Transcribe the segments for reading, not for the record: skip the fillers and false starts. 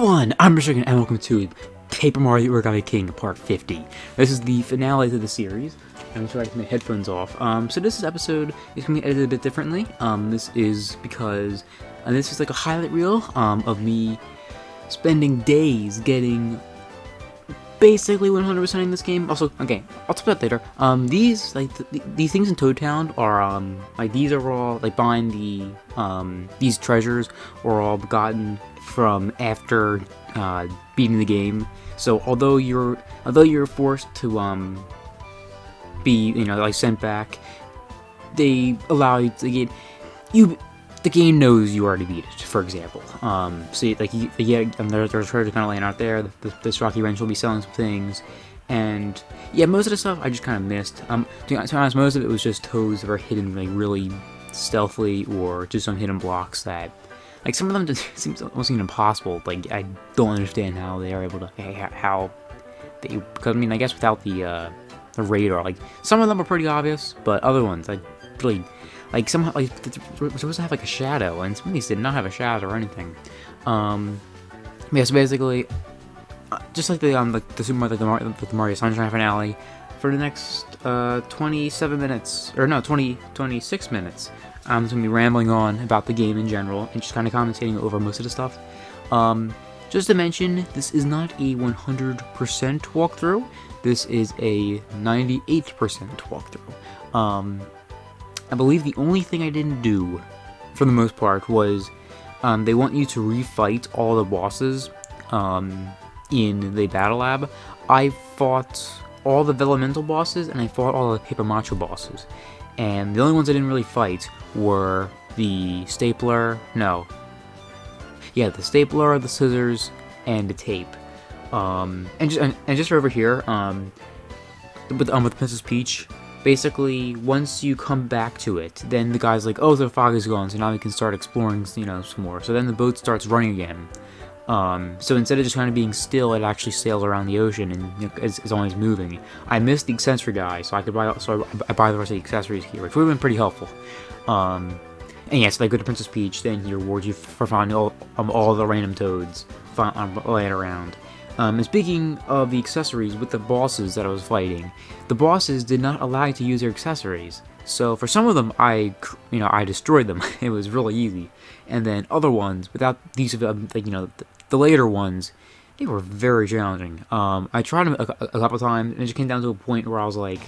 everyone, I'm Mr. and welcome to Paper Mario Origami King Part 50. This is the finale to the series. I'm trying to take my headphones off. So this episode is going to be edited a bit differently. This is because this is like a highlight reel of me spending days getting basically 100%ing this game. Also, okay, I'll talk about that later. These these things in Toad Town are these are all behind the these treasures were all gotten from after beating the game. So although you're forced to be sent back, they allow you to get the game knows you already beat it, for example. So there's treasure kind of laying out there. This Rocky Wrench will be selling some things, and yeah, most of the stuff I just kind of missed. To be honest, most of it was just toads that were hidden really stealthily, or just some hidden blocks that, some of them just seems almost even impossible. I don't understand how they are able to, because I guess without the radar, some of them are pretty obvious, but other ones, somehow, we're supposed to have a shadow, and some of these did not have a shadow or anything. Yeah, so basically, just like the Mario Sunshine finale, for the next 26 minutes, I'm just gonna be rambling on about the game in general and just kind of commentating over most of the stuff. Just to mention, this is not a 100% walkthrough. This is a 98% walkthrough. I believe the only thing I didn't do, for the most part, was they want you to refight all the bosses in the Battle Lab. I fought all the Elemental bosses, and I fought all the Paper Macho bosses. And the only ones I didn't really fight were the Stapler, the Stapler, the Scissors, and the Tape. And just over here, with Princess Peach, basically, once you come back to it, then the guy's like, oh, the fog is gone, so now we can start exploring, some more. So then the boat starts running again. So instead of just kind of being still, it actually sails around the ocean and it's always moving. I missed the accessory guy, so I buy the rest of the accessories here, which would have been pretty helpful. And yeah, so go to Princess Peach, then he rewards you for finding all the random toads laying around. And speaking of the accessories with the bosses that I was fighting, the bosses did not allow you to use their accessories. So for some of them, I destroyed them. It was really easy. And then other ones, without these, the later ones, they were very challenging. I tried them a couple times, and it just came down to a point where I was like,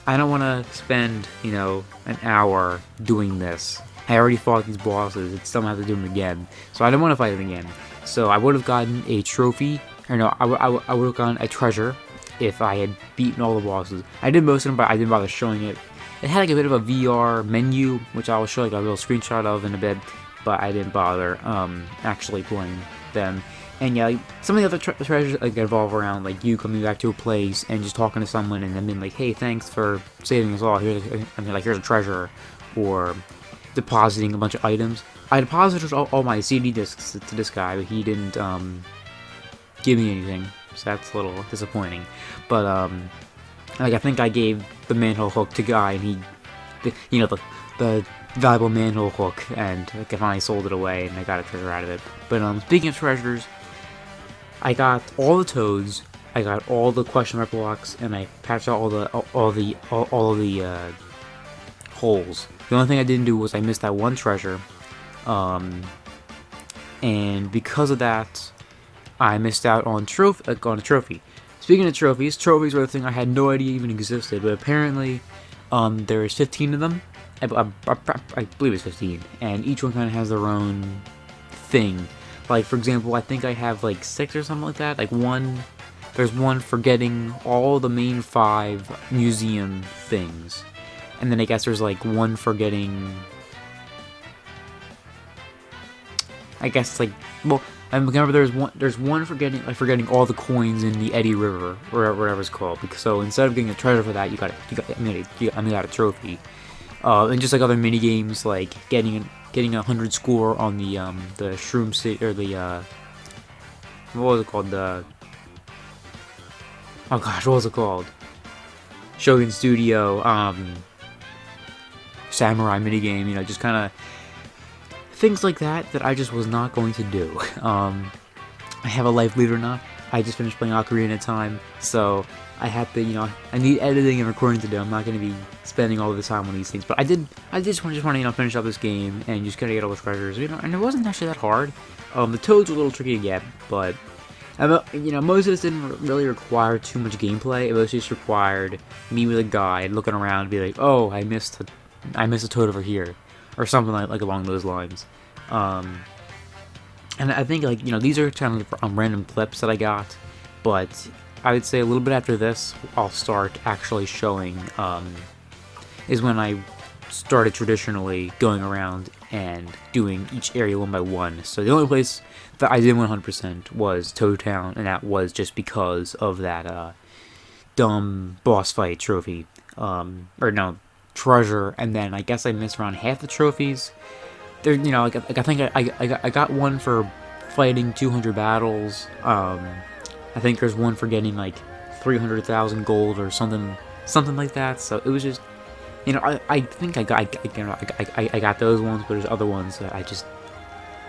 I don't want to spend, an hour doing this. I already fought these bosses, and still have to do them again. So I didn't want to fight them again. So I would have gotten a trophy, I would have gotten a treasure if I had beaten all the bosses. I did most of them, but I didn't bother showing it. It had a bit of a VR menu, which I will show a little screenshot of in a bit, but I didn't bother actually playing them. And yeah, some of the other treasures revolve around you coming back to a place and just talking to someone and then being like, hey, thanks for saving us all. Here's a treasure, or depositing a bunch of items. I deposited all my CD discs to this guy, but he didn't give me anything, so that's a little disappointing. But I think I gave the manhole hook to Guy, and he, the valuable manhole hook, and I finally sold it away, and I got a treasure out of it. But speaking of treasures, I got all the toads, I got all the question mark blocks, and I patched out all of the holes. The only thing I didn't do was I missed that one treasure, and because of that, I missed out on a trophy. Speaking of trophies were the thing I had no idea even existed, but apparently there's 15 of them. I believe it's 15, and each one kind of has their own thing. For example, I think I have 6 or something like that. There's one for getting all the main 5 museum things, and then I guess there's one for getting, I remember there's one for getting all the coins in the Eddy River, or whatever it's called. So instead of getting a treasure for that, you got a trophy. And just other mini games, getting 100 score on the Shroom City, or the what was it called? What was it called? Shogun Studio Samurai mini game. Just kind of things like that I just was not going to do. I have a life, believe it or not. I just finished playing Ocarina of Time, so I have to, I need editing and recording to do. I'm not going to be spending all of this time on these things, but I just want to, finish up this game and just kind of get all the treasures, and it wasn't actually that hard. The toads were a little tricky to get, but, most of this didn't really require too much gameplay. It was just required me with a guide looking around and be like, oh, I missed a toad over here, or something like along those lines. And I think, these are kind of random clips that I got, but I would say a little bit after this, I'll start actually showing, is when I started traditionally going around and doing each area one by one. So the only place that I did 100% was Toad Town, and that was just because of that, dumb boss fight trophy, treasure, and then I guess I missed around half the trophies. There, I think I got one for fighting 200 battles. I think there's one for getting 300,000 gold or something like that. So it was just, I think I got those ones, but there's other ones that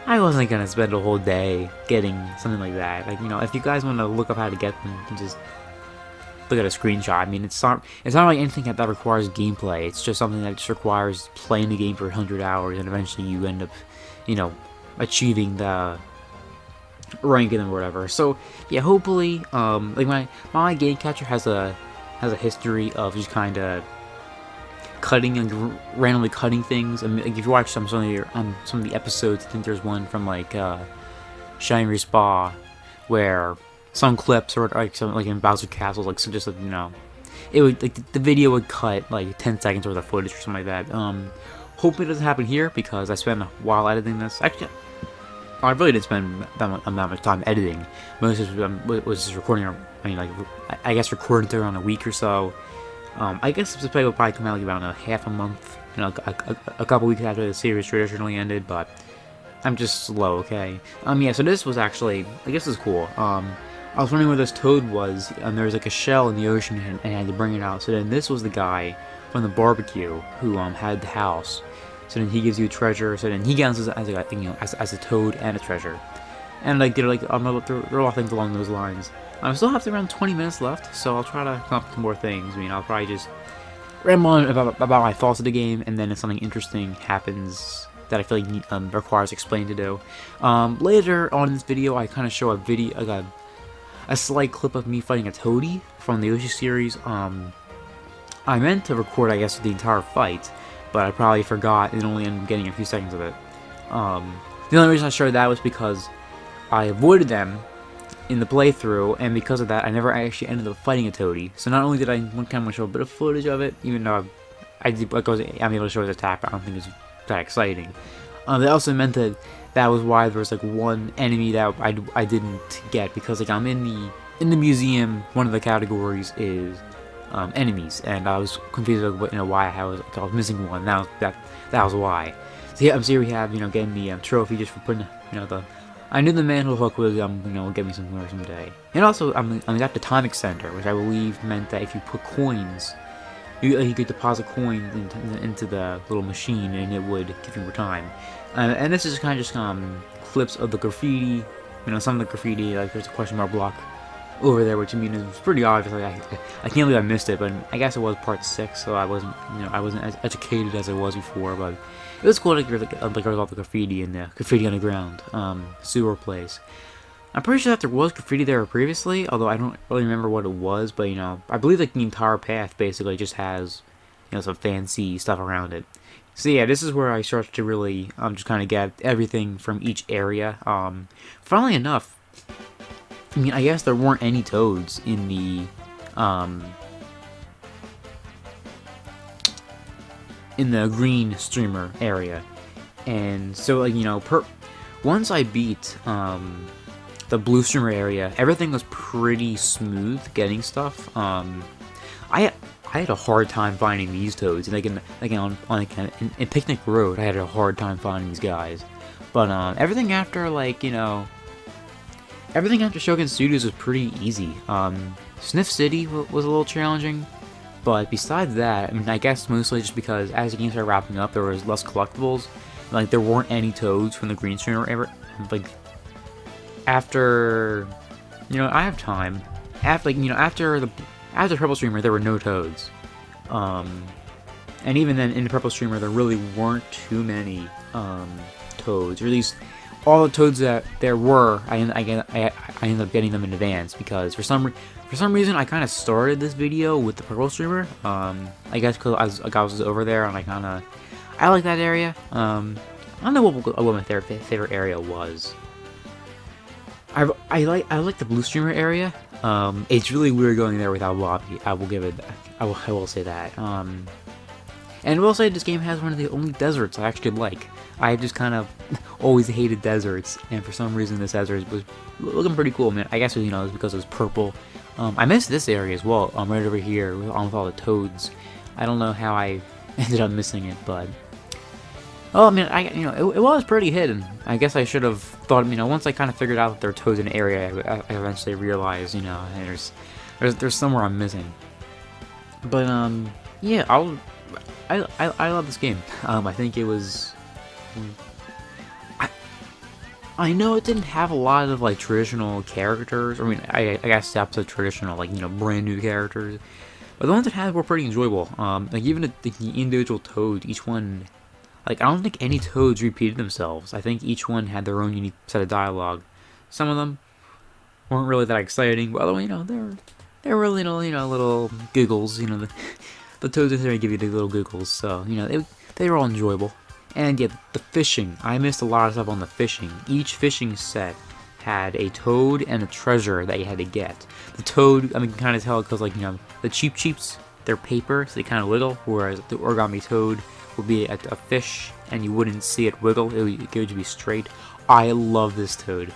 I wasn't gonna spend a whole day getting something like that. If you guys want to look up how to get them, you can just look at a screenshot. I mean, it's not like anything that requires gameplay. It's just something that just requires playing the game for 100 hours, and eventually you end up, achieving the rank in them or whatever. So yeah, hopefully, my game catcher has a history of just kind of cutting and randomly cutting things. I mean, if you watch some of the episodes, I think there's one from Shiny Spa where some clips or in Bowser Castle, it would the video would cut 10 seconds worth of footage or something like that. Hopefully it doesn't happen here because I spent a while editing this. Actually, I really didn't spend that much time editing. Most of it was just recording. I guess recording through around a week or so. I guess this play will probably come out about half a month, a couple weeks after the series traditionally ended, but I'm just slow, okay? Yeah, so this was actually, I guess this is cool. I was wondering where this toad was, and there was a shell in the ocean, and I had to bring it out. So then this was the guy from the barbecue who had the house. So then he gives you a treasure. So then he counts as a toad and a treasure. And there are a lot of things along those lines. I still have around 20 minutes left, so I'll try to come up with more things. I mean, I'll probably just ramble on about my thoughts of the game, and then if something interesting happens that I feel requires explaining to do. Later on in this video, I kind of show a slight clip of me fighting a toadie from the Yoshi series. I meant to record, I guess, the entire fight, but I probably forgot and only ended up getting a few seconds of it. The only reason I showed that was because I avoided them in the playthrough, and because of that, I never actually ended up fighting a toadie. So not only did I kind of show a bit of footage of it, even though I'm able to show his attack, but I don't think it's that exciting. That also meant that was why there was one enemy that I didn't get, because I'm in the museum. One of the categories is enemies, and I was confused why I was missing one. That was why. So yeah, here we have getting the trophy just for putting I knew the manhole hook was get me somewhere someday. And also I got the time extender, which I believe meant that if you put coins, you could deposit coins into the little machine, and it would give you more time. And this is kind of just clips of the graffiti. Some of the graffiti, there's a question mark block over there, which is pretty obvious. I can't believe I missed it, but I guess it was part 6, so I wasn't as educated as I was before. But it was cool to hear all the graffiti in the graffiti on the ground sewer place. I'm pretty sure that there was graffiti there previously, although I don't really remember what it was. But I believe the entire path basically just has some fancy stuff around it. So yeah, this is where I started to really just kind of get everything from each area. Funnily enough, I guess there weren't any toads in the green streamer area, and so once I beat the blue streamer area, everything was pretty smooth getting stuff. I had a hard time finding these toads, and in Picnic Road, I had a hard time finding these guys. But everything after everything after Shogun Studios was pretty easy. Sniff City was a little challenging, but besides that, I guess mostly just because as the game started wrapping up, there was less collectibles. There weren't any toads from the green streamer ever. after, I have time. After, after Purple Streamer, there were no toads. And even then, in the Purple Streamer, there really weren't too many toads, or at least all the toads that there were. I ended up getting them in advance because for some reason I kind of started this video with the Purple Streamer. I guess because I was over there and I like that area. I don't know what my favorite area was. I like the Blue Streamer area. It's really weird going there without Bobby. I will say that. And I will say this game has one of the only deserts I actually like. I just kind of always hated deserts, and for some reason this desert was looking pretty cool, man. I guess it was because it was purple. I missed this area as well. Right over here with all the toads. I don't know how I ended up missing it, but oh, I mean, it was pretty hidden. I guess I should have thought, once I kind of figured out that there are toads in the area, I eventually realized, there's somewhere I'm missing. But yeah, I love this game. I think it was. I know it didn't have a lot of like traditional characters. I mean, I guess that's a traditional brand new characters, but the ones it had were pretty enjoyable. Like even the individual toads, each one. Like, I don't think any toads repeated themselves. I think each one had their own unique set of dialogue. Some of them weren't really that exciting, but they're really little giggles. The toads in there give you the little giggles, so they were all enjoyable. And yeah, the fishing. I missed a lot of stuff on the fishing. Each fishing set had a toad and a treasure that you had to get. The toad, I mean, you can kind of tell because the Cheep Cheeps, they're paper, so they kind of wiggle, whereas the Origami toad would be a fish, and you wouldn't see it wiggle. It would be straight. I love this toad.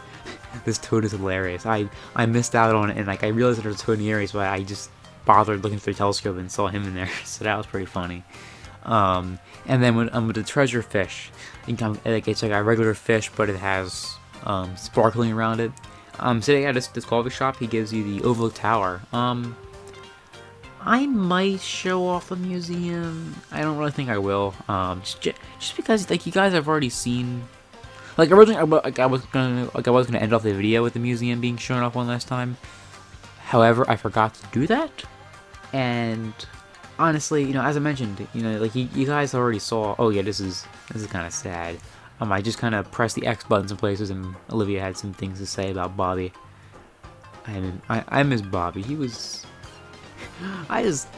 This toad is hilarious. I missed out on it, and I realized that there was a toad in the area, so I just bothered looking through the telescope and saw him in there. So that was pretty funny. And then with the treasure fish, it's like a regular fish, but it has sparkling around it. Sitting at this coffee shop, he gives you the Overlook Tower. I might show off the museum. I don't really think I will. Just because you guys have already seen. Originally, I was gonna end off the video with the museum being shown off one last time. However, I forgot to do that. And honestly, as I mentioned, you guys already saw. Oh yeah, this is kind of sad. I just kind of pressed the X buttons in places, and Olivia had some things to say about Bobby. I miss Bobby. He was. I just,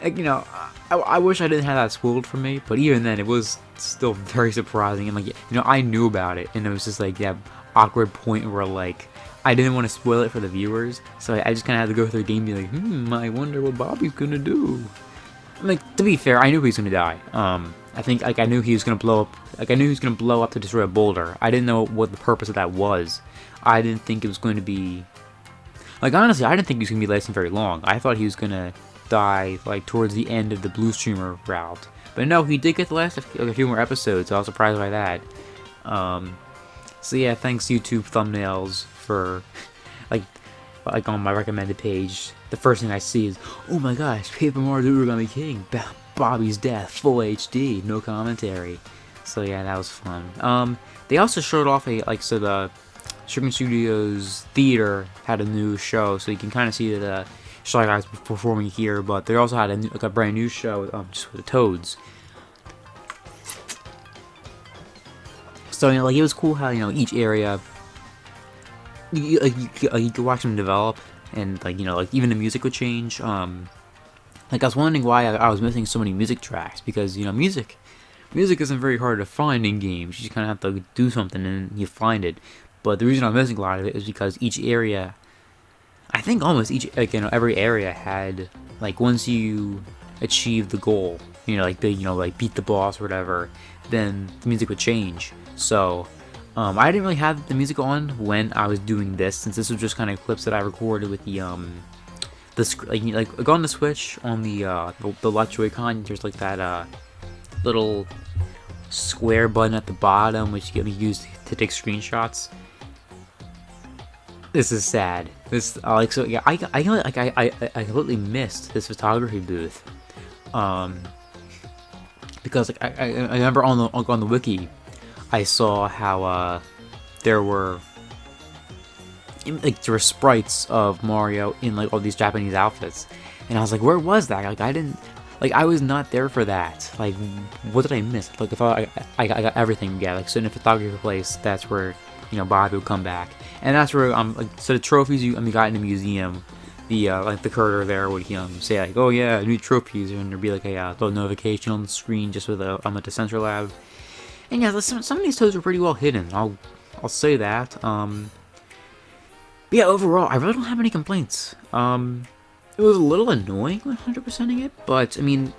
I wish I didn't have that spoiled for me, but even then, it was still very surprising. And I knew about it, and it was just that awkward point where I didn't want to spoil it for the viewers, so I just kind of had to go through the game and be I wonder what Bobby's gonna do. To be fair, I knew he was gonna die. I think I knew he was gonna blow up. I knew he was gonna blow up to destroy a boulder. I didn't know what the purpose of that was. I didn't think it was going to be. Honestly, I didn't think he was going to be lasting very long. I thought he was going to die, towards the end of the Blue Streamer route. But no, he did get to last a few more episodes, so I was surprised by that. So yeah, thanks YouTube thumbnails for, on my recommended page, the first thing I see is, oh my gosh, Paper Mario Origami King, Bobby's death, full HD, no commentary. So yeah, that was fun. They also showed off the Sugar Studios Theater had a new show, so you can kind of see the Shy Guys performing here, but they also had a brand new show just with the toads. So it was cool how each area you could watch them develop, and even the music would change. I was wondering why I was missing so many music tracks, because music isn't very hard to find in games. You just kind of have to do something and you find it. But the reason I'm missing a lot of it is because each area, I think almost each, every area had, once you achieve the goal, beat the boss or whatever, then the music would change. So, I didn't really have the music on when I was doing this, since this was just kind of clips that I recorded with the on the Switch, on the left Joy-Con, there's that little square button at the bottom, which you use to take screenshots. This is sad. This I completely missed this photography booth, because I remember on the wiki, I saw how there were like there were sprites of Mario in like all these Japanese outfits, and I was like, where was that? Like I didn't, like I was not there for that. Like what did I miss? Like if I got everything. Yeah, like so in a photography place, that's where Bobby would come back, and that's where like so the trophies you got in the museum. The like the curator there would say like, oh yeah, new trophies, and there'd be like a little notification on the screen just with like the sensor lab. And yeah, some of these toads are pretty well hidden. I'll say that. But yeah, overall, I really don't have any complaints. It was a little annoying 100%ing it, but I mean,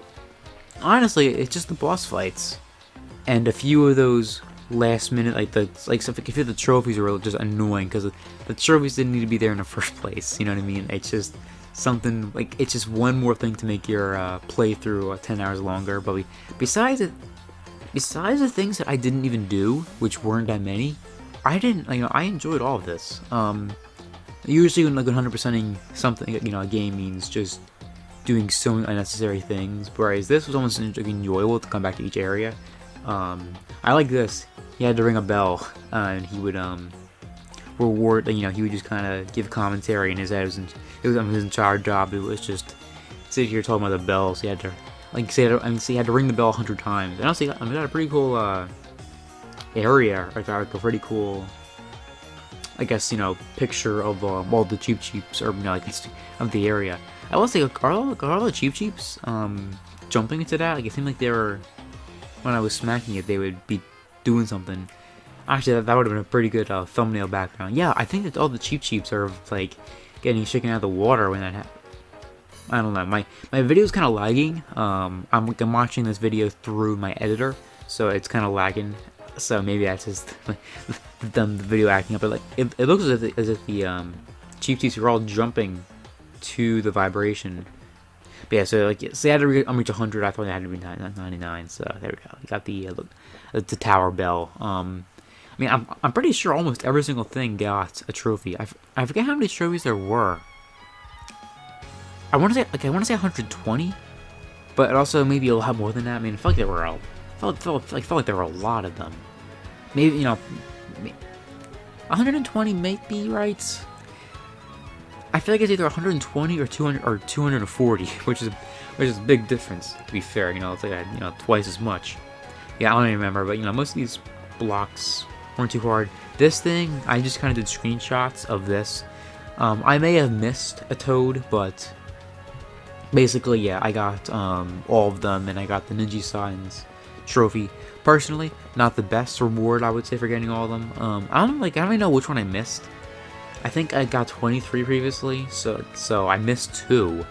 honestly, it's just the boss fights and a few of those last minute stuff. Like if the trophies are just annoying because the trophies didn't need to be there in the first place. You know what I mean? It's just something like it's just one more thing to make your playthrough 10 hours longer. But besides the things that I didn't even do, which weren't that many, I enjoyed all of this. Usually when like 100%ing something, a game means just doing so many unnecessary things, whereas this was almost enjoyable to come back to each area. I like this. He had to ring a bell, and he would reward. He would just kind of give commentary in his head. It was his entire job. It was just sit here talking about the bells. He had to he had to ring the bell 100 times. And also, we got a pretty cool area, like a pretty cool, I guess, picture of all the Cheep Cheeps, or of the area. I will say, are all the Cheep Cheeps jumping into that? Like it seemed like they were, when I was smacking it, they would be doing something. Actually, that would have been a pretty good thumbnail background. Yeah, I think that all the Cheep Cheeps are like getting shaken out of the water when that happens. I don't know. My video's kind of lagging. I'm watching this video through my editor, so it's kind of lagging. So maybe that's just the video acting up. But like it looks as if the Cheep Cheeps are all jumping to the vibration. But yeah, so like say I had to reach 100. I thought I had to be 99. So there we go. You got the tower bell. I mean, I'm pretty sure almost every single thing got a trophy. I forget how many trophies there were. I want to say 120, but also maybe a lot more than that. I mean, I felt like there were felt like there were a lot of them. Maybe 120 might be right. I feel like it's either 120 or 200 or 240, which is a big difference. To be fair, it's like twice as much. Yeah, I don't even remember, but most of these blocks weren't too hard. This thing, I just kind of did screenshots of this. I may have missed a toad, but basically, yeah, I got all of them, and I got the Ninja Signs trophy. Personally, not the best reward, I would say, for getting all of them. I don't even know which one I missed. I think I got 23 previously, so I missed 2.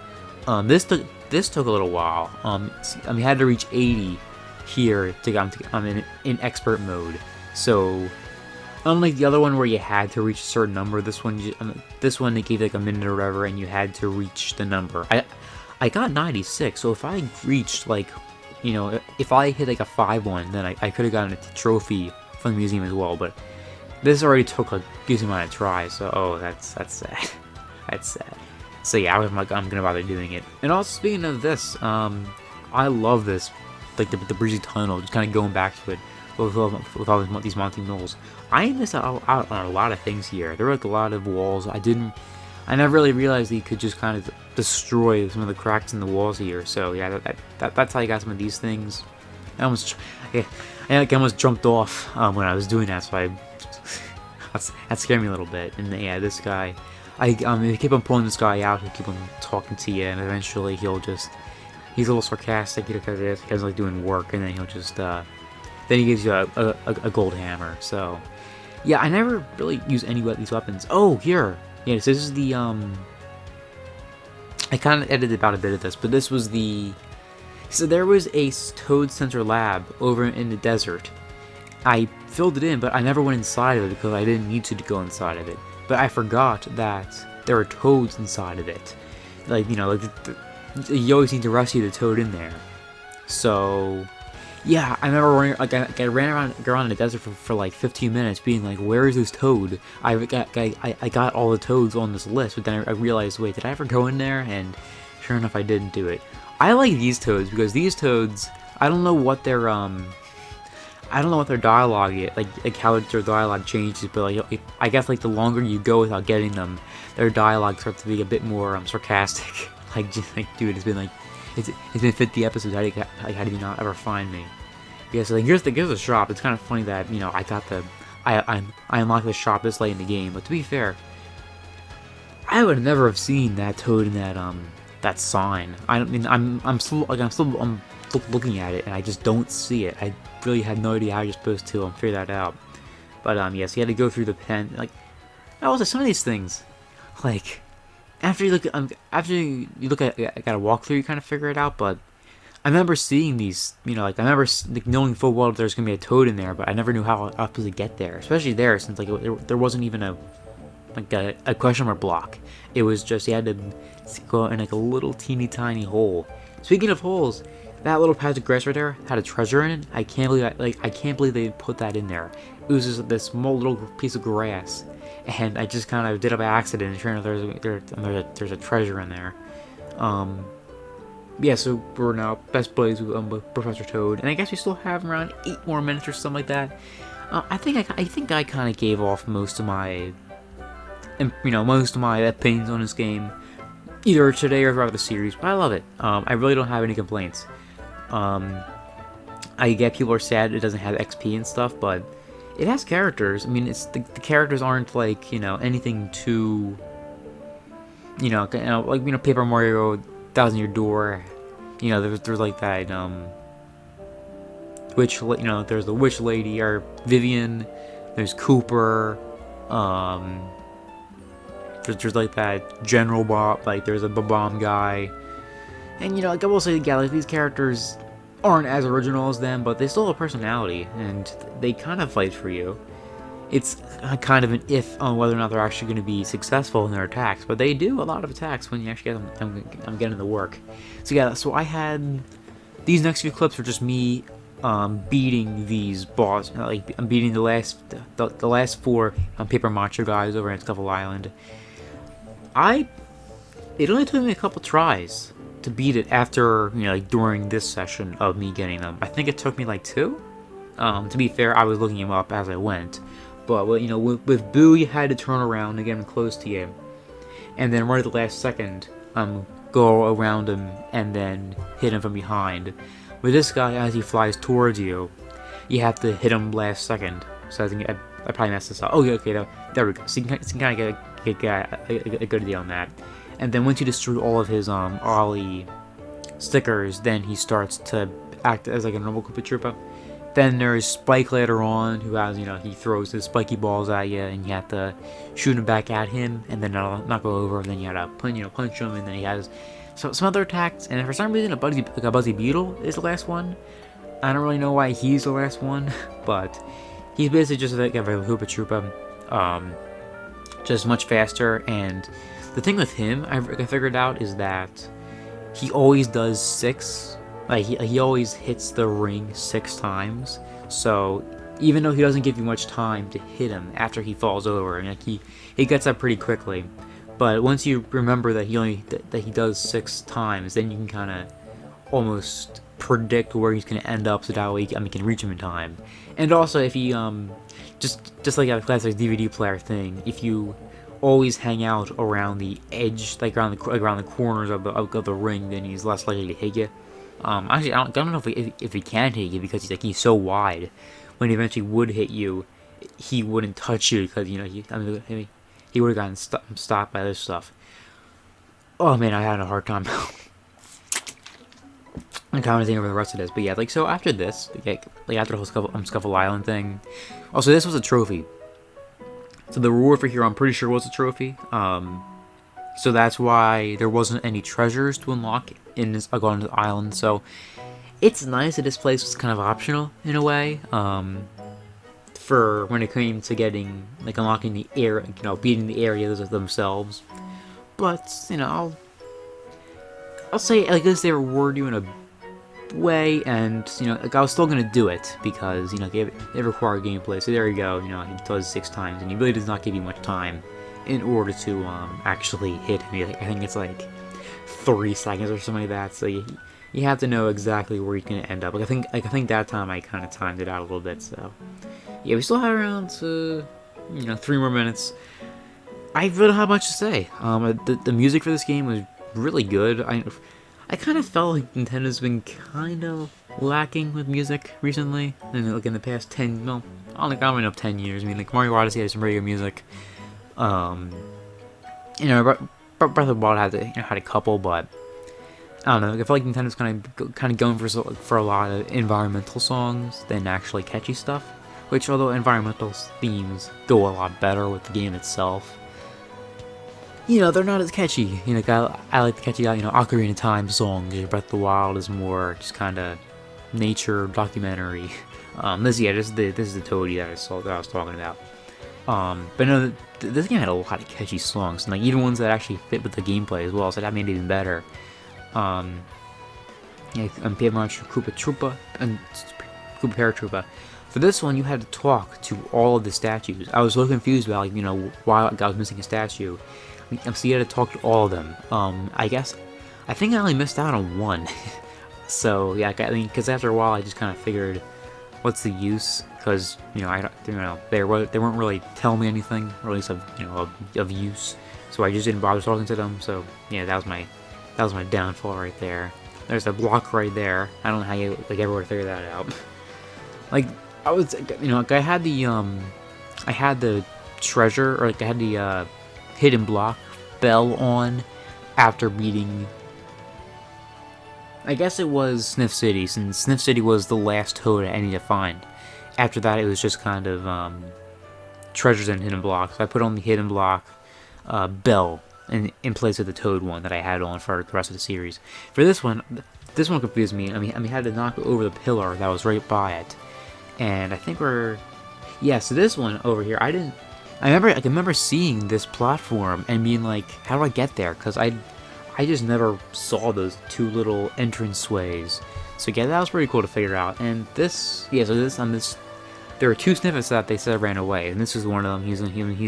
This took a little while. I had to reach 80 here to get. I'm in expert mode. So unlike the other one where you had to reach a certain number, this one they gave like a minute or whatever, and you had to reach the number. I got 96, so if I reached like, if I hit like a 5-1, then I could have gotten a trophy from the museum as well. But this already took a decent amount of tries, so that's sad. That's sad. So yeah, I'm gonna bother doing it. And also speaking of this, I love this, like the breezy tunnel, just kind of going back to it with all these Monty Mills. I missed out on a lot of things here. There were like a lot of walls. I never really realized that you could just kind of destroy some of the cracks in the walls here. So yeah, that's how I got some of these things. I almost jumped off when I was doing that, so that scared me a little bit. And yeah, this guy, you keep on pulling this guy out, he'll keep on talking to you, and eventually he's a little sarcastic because he's like doing work, and then he'll just then he gives you a gold hammer. So yeah, I never really use any of these weapons. Oh, here. Yeah, so this is the, I kind of edited about a bit of this, but this was so there was a Toad Center lab over in the desert. I filled it in, but I never went inside of it because I didn't need to go inside of it. But I forgot that there are toads inside of it. Like, you always need to rescue the toad in there. So yeah, I remember running, I ran around the desert for like 15 minutes being like, where is this toad? I got all the toads on this list, but then I realized, wait, did I ever go in there? And sure enough, I didn't do it. I like these toads because these toads, I don't know what they're, I I don't know what their dialogue is, like how their dialogue changes, but like I guess like the longer you go without getting them, their dialogue starts to be a bit more sarcastic. Like, just like, dude, it's been 50 episodes. How did you not ever find me? Yeah, so like here's the shop. It's kind of funny that I unlocked the shop this late in the game, but to be fair, I would never have seen that toad in that sign. I'm still looking at it and I just don't see it. I really had no idea how you're supposed to figure that out. But yes, you had to go through the pen. Like, also some of these things, like after you look at a walkthrough, you kind of figure it out. But I remember seeing these, I remember knowing full well that there's gonna be a toad in there, but I never knew how I was supposed to get there. Especially there, since like there wasn't even a question mark block. It was just you had to go in like a little teeny tiny hole. Speaking of holes, that little patch of grass right there had a treasure in it. I can't believe they put that in there. It was just this small little piece of grass, and I just kind of did it by accident. And sure enough, there's a treasure in there. Yeah, so we're now best buddies with Professor Toad, and I guess we still have around 8 more minutes or something like that. I think I kind of gave off most of my opinions on this game, either today or throughout the series. But I love it. I really don't have any complaints. I get people are sad it doesn't have XP and stuff, but it has characters. I mean, it's the characters aren't like anything too like Paper Mario, Thousand Year Door. There's like that witch. There's the witch lady or Vivian. There's Cooper. There's like that General Bob. Like there's a bomb guy. And like I will say, yeah, like these characters aren't as original as them, but they still have personality, and they kind of fight for you. It's kind of an if on whether or not they're actually going to be successful in their attacks, but they do a lot of attacks when you actually get them. I'm getting the work. So yeah, so I had these next few clips are just me beating these boss. Like I'm beating the last 4 Paper Macho guys over at Scuffle Island. It only took me a couple tries to beat it after, like during this session of me getting them. I think it took me like 2. To be fair, I was looking him up as I went. But, with Boo, you had to turn around and get him close to you. And then right at the last second, go around him and then hit him from behind. With this guy, as he flies towards you, you have to hit him last second. So I think I probably messed this up. Oh, okay, there we go. So you can kind of get a good deal on that. And then once you destroy all of his Ollie stickers, then he starts to act as like a normal Koopa Troopa. Then there's Spike later on, who has, he throws his spiky balls at you, and you have to shoot him back at him, and then not go over, and then you have to punch him, and then he has some other attacks, and for some reason a Buzzy Beetle is the last one. I don't really know why he's the last one, but he's basically just like a Koopa Troopa, just much faster. And the thing with him, I figured out, is that he always does 6. Like, he always hits the ring 6 times. So, even though he doesn't give you much time to hit him after he falls over, and like he gets up pretty quickly. But once you remember that he does 6 times, then you can kind of almost predict where he's going to end up, so that way you can reach him in time. And also, if he just like a classic DVD player thing, if you always hang out around the edge, like around the corners of the ring, then he's less likely to hit you. Actually, I don't know if he can hit you, because he's so wide. When he eventually would hit you, he wouldn't touch you, because he would have gotten stopped by this stuff. Oh man, I had a hard time. I'm commenting over the rest of this, but yeah, like, so after this, like after the whole Scuffle Island thing, also this was a trophy. So the reward for here, I'm pretty sure, was a trophy. So that's why there wasn't any treasures to unlock in this on the island. So it's nice that this place was kind of optional in a way. For when it came to getting, like, unlocking the area, beating the areas themselves. But I'll say, like, they reward you in a way, and like, I was still gonna do it because they require gameplay. So there you go. He does 6 times, and he really does not give you much time in order to actually hit me. Like, I think it's like 3 seconds or something like that. So you have to know exactly where you're gonna end up. I think that time I kind of timed it out a little bit. So yeah, we still have around 3 more minutes. I really don't have much to say. The music for this game was really good. I kind of felt like Nintendo's been kind of lacking with music recently, and like in the past 10, well, I don't know, 10 years. I mean, like Mario Odyssey had some pretty good music. Um, Breath of the Wild had a couple, but I don't know. I feel like Nintendo's kind of going for a lot of environmental songs than actually catchy stuff. Which, although environmental themes go a lot better with the game itself, they're not as catchy. I like the catchy, Ocarina of Time songs. Breath of the Wild is more just kind of nature documentary. This is the Toadie that I was talking about. But no, this game had a lot of catchy songs, and like even ones that actually fit with the gameplay as well. So that made it even better. Paper Mario Koopa Troopa and Koopa Paratroopa. For this one, you had to talk to all of the statues. I was so confused about why I was missing a statue. So you had to talk to all of them. I think I only missed out on one. So yeah, because after a while, I just kind of figured, what's the use? Because they weren't really telling me anything, or at least of use. So I just didn't bother talking to them. So yeah, that was my downfall right there. There's a block right there. I don't know how you ever would figure that out. I was, I had the treasure, or I had the hidden block bell on after beating, I guess it was Sniff City, since Sniff City was the last toad I needed to find. After that, it was just kind of treasures and hidden blocks. I put on the hidden block bell in place of the toad one that I had on for the rest of the series. For this one confused me. I had to knock over the pillar that was right by it. And I think so this one over here, I remember seeing this platform and being like, how do I get there? Because I just never saw those two little entranceways. So yeah, that was pretty cool to figure out. And there were two snippets that they said ran away, and this is one of them. He's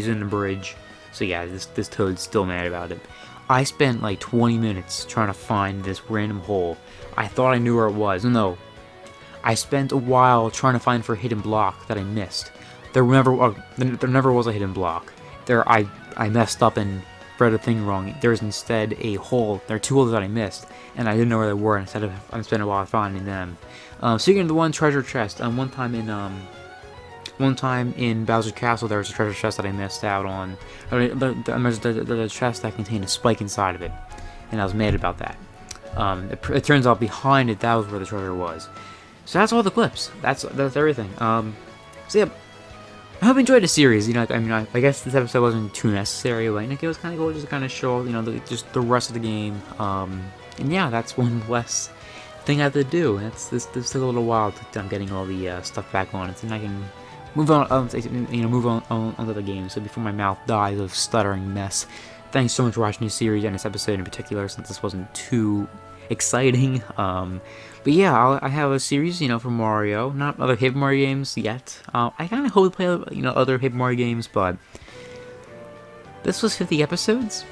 in the bridge. So yeah, this toad's still mad about it. I spent like 20 minutes trying to find this random hole. I thought I knew where it was. No. I spent a while trying to find for a hidden block that I missed. There never was a hidden block. I messed up and read a thing wrong. There's instead a hole. There are two holes that I missed, and I didn't know where they were. Instead of I spent a while finding them. Speaking of the one treasure chest, one time in Bowser's Castle, there was a treasure chest that I missed out on. The chest that contained a spike inside of it, and I was mad about that. It turns out behind it, that was where the treasure was. So that's all the clips. That's everything. So yeah, I hope you enjoyed the series. I guess this episode wasn't too necessary, but it was kind of cool just to kind of show, just the rest of the game. And yeah, that's one less thing I have to do. This took a little while to getting all the stuff back on it, and I can move on, onto the game. So before my mouth dies of stuttering mess. Thanks so much for watching this series and this episode in particular, since this wasn't too exciting. But yeah, I have a series, for Mario. Not other Paper Mario games yet. I kind of hope to play, other Paper Mario games, but this was 50 episodes.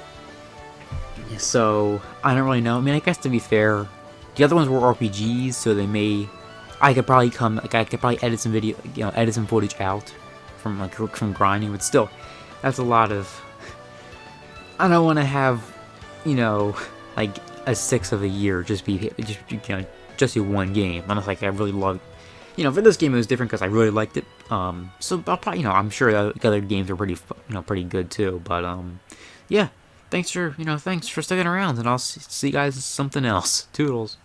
So I don't really know. I guess to be fair, the other ones were RPGs, so I could probably edit some video, edit some footage out from grinding, but still, that's a lot of. I don't want to have, a 6 of a year just do one game, unless I really love. For this game it was different because I really liked it. So I'll probably, I'm sure the other games are pretty good too. But yeah, thanks for sticking around, and I'll see you guys in something else. Toodles.